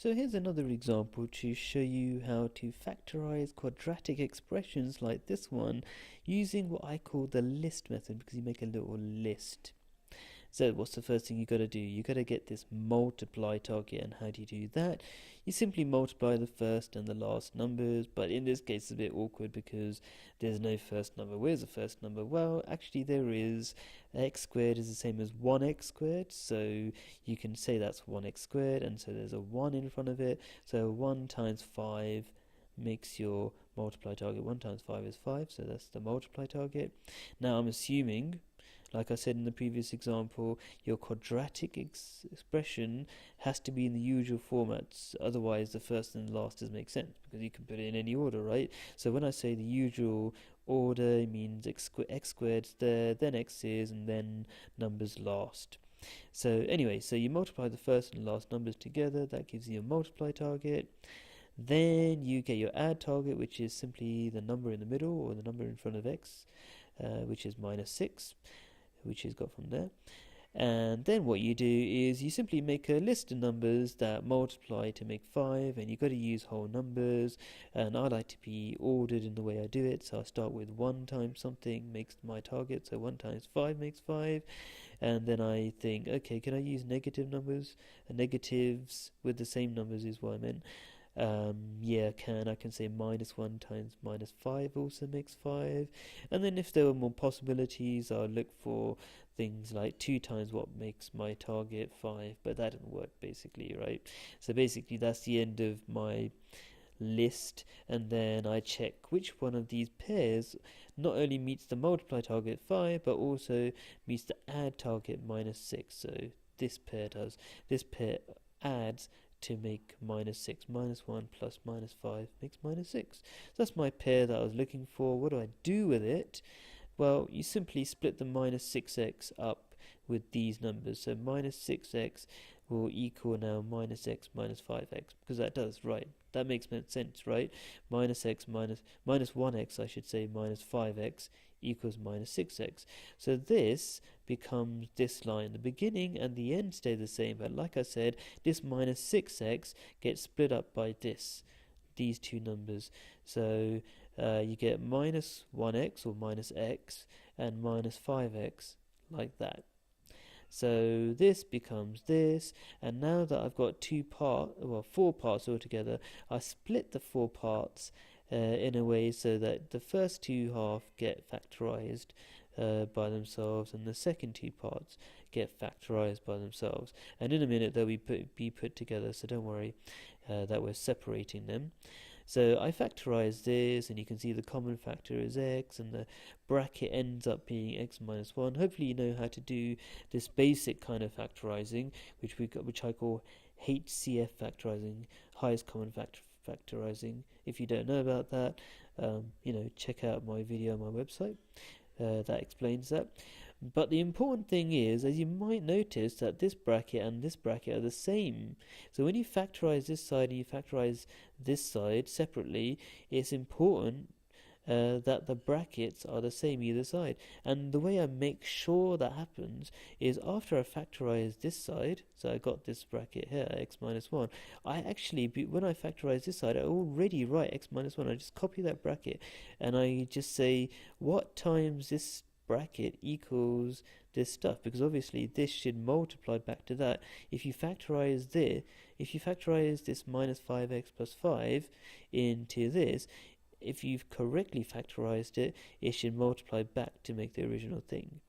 So here's another example to show you how to factorize quadratic expressions like this one using what I call the list method, because you make a little list. So what's the first thing you got to do? You got to get this multiply target. And how do you do that? You simply multiply the first and the last numbers, but in this case it's a bit awkward because there's no first number. Where's the first number? Well, actually there is. X squared is the same as 1x squared, so you can say that's 1x squared, and so there's a 1 in front of it. So 1 times 5 makes your multiply target. 1 times 5 is 5, so that's the multiply target. Now I'm assuming, like I said in the previous example, your quadratic expression has to be in the usual formats, otherwise the first and the last doesn't make sense, because you can put it in any order, right? So when I say the usual order, it means x squared's there, then x is, and then numbers last. So anyway, so you multiply the first and last numbers together, that gives you a multiply target. Then you get your add target, which is simply the number in the middle, or the number in front of x, which is minus 6, which is got from there. And then what you do is you simply make a list of numbers that multiply to make 5, and you've got to use whole numbers, and I like to be ordered in the way I do it, so I start with 1 times something makes my target, so 1 times 5 makes 5, and then I think, okay, can I use negative numbers? Negatives with the same numbers is what I meant. Yeah, I can say minus 1 times minus 5 also makes 5, and then if there were more possibilities I'll look for things like 2 times what makes my target 5, but that didn't work basically, right? So basically that's the end of my list, and then I check which one of these pairs not only meets the multiply target 5 but also meets the add target minus 6. So this pair does. This pair adds to make minus 6. Minus 1 plus minus 5 makes minus 6. So that's my pair that I was looking for. What do I do with it? Well, you simply split the minus 6x up with these numbers. So minus 6x will equal now minus x minus 5x, because that does, right? That makes sense, right? Minus x minus 1x, I should say, minus 5x equals minus 6x. So this becomes this line. The beginning and the end stay the same, but like I said, this minus 6x gets split up by these two numbers. So you get minus 1x or minus x and minus 5x, like that. So this becomes this, and now that I've got 4 parts altogether, I split the 4 parts in a way so that the first 2 halves get factorized by themselves, and the second 2 parts get factorized by themselves. And in a minute they'll be put together, so don't worry that we're separating them. So I factorize this, and you can see the common factor is x, and the bracket ends up being x minus 1. Hopefully you know how to do this basic kind of factorizing, which I call HCF factorizing, highest common factorizing. If you don't know about that, check out my video on my website that explains that. But the important thing is, as you might notice, that this bracket and this bracket are the same. So when you factorize this side and you factorize this side separately, it's important that the brackets are the same either side. And the way I make sure that happens is after I factorize this side, so I got this bracket here, x minus 1, I actually, when I factorize this side, I already write x minus 1. I just copy that bracket and I just say what times this bracket equals this stuff, because obviously this should multiply back to that. If you factorize this minus 5x plus 5 into this, if you've correctly factorized it, it should multiply back to make the original thing.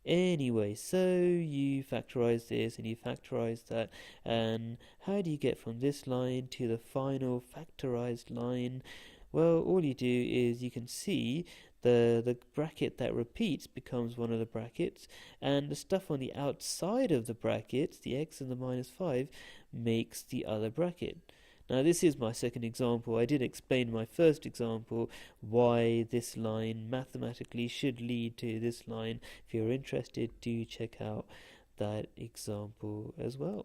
Anyway, so you factorize this and you factorize that, and how do you get from this line to the final factorized line? Well, all you do is you can see the bracket that repeats becomes one of the brackets, and the stuff on the outside of the brackets, the x and the minus 5, makes the other bracket. Now this is my second example. I did explain in my first example why this line mathematically should lead to this line. If you're interested, do check out that example as well.